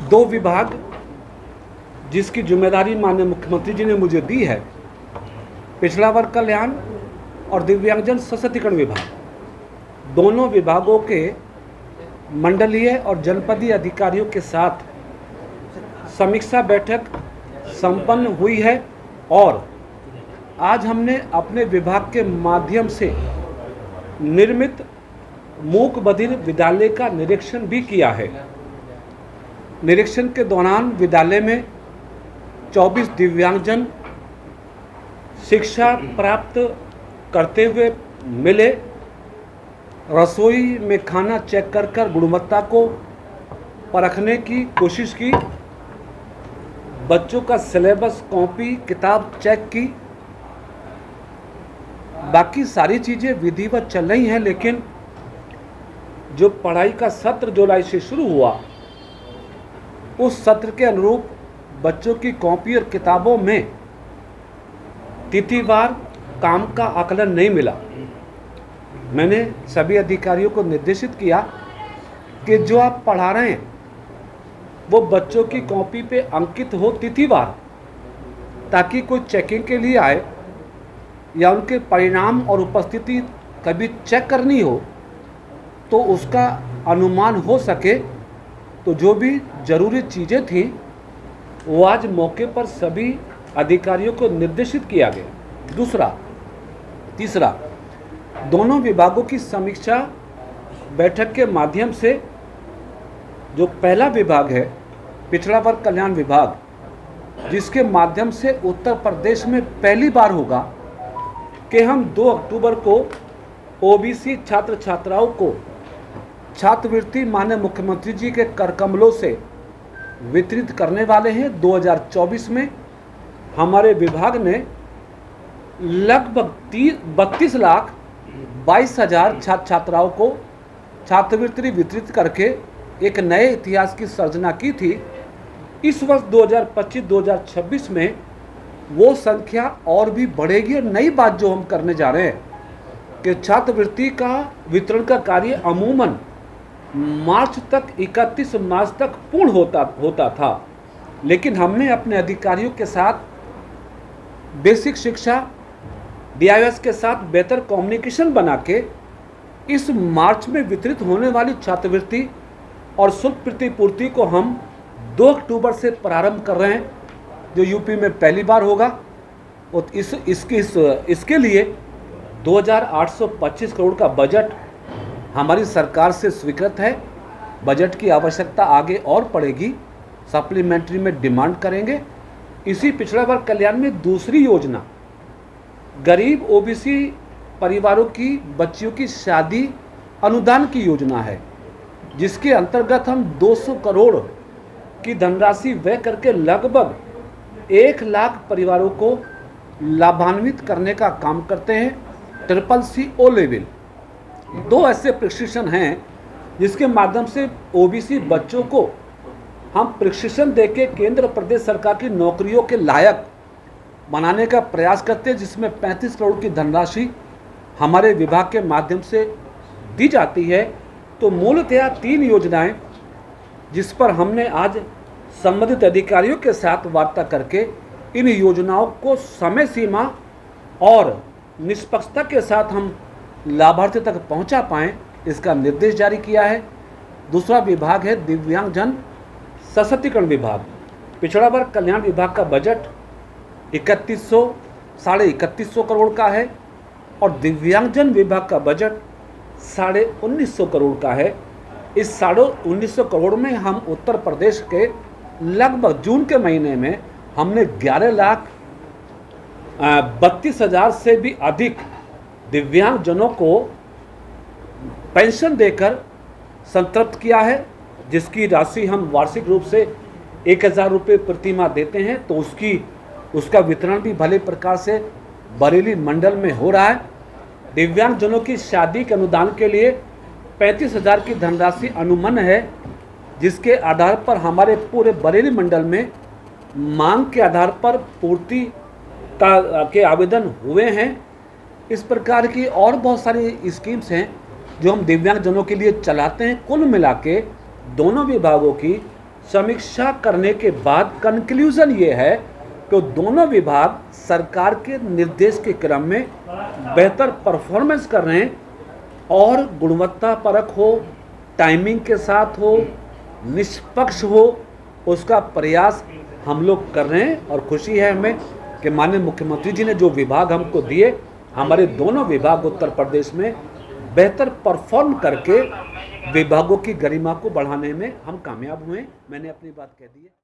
दो विभाग जिसकी जिम्मेदारी माननीय मुख्यमंत्री जी ने मुझे दी है, पिछड़ा वर्ग कल्याण और दिव्यांगजन सशक्तिकरण विभाग, दोनों विभागों के मंडलीय और जनपदीय अधिकारियों के साथ समीक्षा बैठक संपन्न हुई है और आज हमने अपने विभाग के माध्यम से निर्मित मूक बधिर विद्यालय का निरीक्षण भी किया है। निरीक्षण के दौरान विद्यालय में 24 दिव्यांगजन शिक्षा प्राप्त करते हुए मिले। रसोई में खाना चेक कर गुणवत्ता को परखने की कोशिश की। बच्चों का सिलेबस, कॉपी, किताब चेक की। बाकी सारी चीज़ें विधिवत चल रही हैं, लेकिन जो पढ़ाई का सत्र जुलाई से शुरू हुआ, उस सत्र के अनुरूप बच्चों की कॉपी और किताबों में तिथिवार काम का आकलन नहीं मिला। मैंने सभी अधिकारियों को निर्देशित किया कि जो आप पढ़ा रहे हैं वो बच्चों की कॉपी पे अंकित हो तिथिवार, ताकि कोई चेकिंग के लिए आए या उनके परिणाम और उपस्थिति कभी चेक करनी हो तो उसका अनुमान हो सके। तो जो भी ज़रूरी चीज़ें थी वो आज मौके पर सभी अधिकारियों को निर्देशित किया गया। तीसरा, दोनों विभागों की समीक्षा बैठक के माध्यम से जो पहला विभाग है, पिछड़ा वर्ग कल्याण विभाग, जिसके माध्यम से उत्तर प्रदेश में पहली बार होगा कि हम 2 अक्टूबर को ओबीसी छात्र छात्राओं को छात्रवृत्ति माननीय मुख्यमंत्री जी के कर कमलों से वितरित करने वाले हैं। 2024 में हमारे विभाग ने लगभग 32,22,000 छात्र छात्राओं को छात्रवृत्ति वितरित करके एक नए इतिहास की सर्जना की थी। इस वर्ष 2025-2026 में वो संख्या और भी बढ़ेगी। और नई बात जो हम करने जा रहे हैं कि छात्रवृत्ति का वितरण का कार्य अमूमन मार्च तक, 31 मार्च तक पूर्ण होता था, लेकिन हमने अपने अधिकारियों के साथ बेसिक शिक्षा DIS के साथ बेहतर कम्युनिकेशन बना के इस मार्च में वितरित होने वाली छात्रवृत्ति और शुल्क प्रतिपूर्ति को हम 2 अक्टूबर से प्रारंभ कर रहे हैं, जो यूपी में पहली बार होगा। और इसके लिए 2,825 करोड़ का बजट हमारी सरकार से स्वीकृत है। बजट की आवश्यकता आगे और पड़ेगी, सप्लीमेंट्री में डिमांड करेंगे। इसी पिछड़ा वर्ग कल्याण में दूसरी योजना गरीब ओबीसी परिवारों की बच्चियों की शादी अनुदान की योजना है, जिसके अंतर्गत हम 200 करोड़ की धनराशि व्यय करके लगभग 1 लाख परिवारों को लाभान्वित करने का काम करते हैं। CCC O लेवल 2 ऐसे प्रशिक्षण हैं जिसके माध्यम से ओबीसी बच्चों को हम प्रशिक्षण देके केंद्र प्रदेश सरकार की नौकरियों के लायक बनाने का प्रयास करते हैं, जिसमें 35 करोड़ की धनराशि हमारे विभाग के माध्यम से दी जाती है। तो मूलतः 3 योजनाएं जिस पर हमने आज संबंधित अधिकारियों के साथ वार्ता करके इन योजनाओं को समय सीमा और निष्पक्षता के साथ हम लाभार्थी तक पहुंचा पाएं, इसका निर्देश जारी किया है। दूसरा विभाग है दिव्यांगजन सशक्तिकरण विभाग। पिछड़ा वर्ग कल्याण विभाग का बजट 3100 करोड़ का है और दिव्यांगजन विभाग का बजट 1950 करोड़ का है। इस 1950 करोड़ में हम उत्तर प्रदेश के लगभग जून के महीने में हमने 11,32,000 से भी अधिक दिव्यांगजनों को पेंशन देकर संतृप्त किया है, जिसकी राशि हम वार्षिक रूप से 1,000 रुपये प्रति माह देते हैं। तो उसका वितरण भी भले प्रकार से बरेली मंडल में हो रहा है। दिव्यांगजनों की शादी के अनुदान के लिए 35,000 की धनराशि अनुमन है, जिसके आधार पर हमारे पूरे बरेली मंडल में मांग के आधार पर पूर्ति के आवेदन हुए हैं। इस प्रकार की और बहुत सारी स्कीम्स हैं जो हम दिव्यांगजनों के लिए चलाते हैं। कुल मिला के दोनों विभागों की समीक्षा करने के बाद कंक्लूजन ये है कि दोनों विभाग सरकार के निर्देश के क्रम में बेहतर परफॉर्मेंस कर रहे हैं और गुणवत्ता परक हो, टाइमिंग के साथ हो, निष्पक्ष हो, उसका प्रयास हम लोग कर रहे हैं। और खुशी है हमें कि माननीय मुख्यमंत्री जी ने जो विभाग हमको दिए, हमारे दोनों विभाग उत्तर प्रदेश में बेहतर परफॉर्म करके विभागों की गरिमा को बढ़ाने में हम कामयाब हुए। मैंने अपनी बात कह दी है।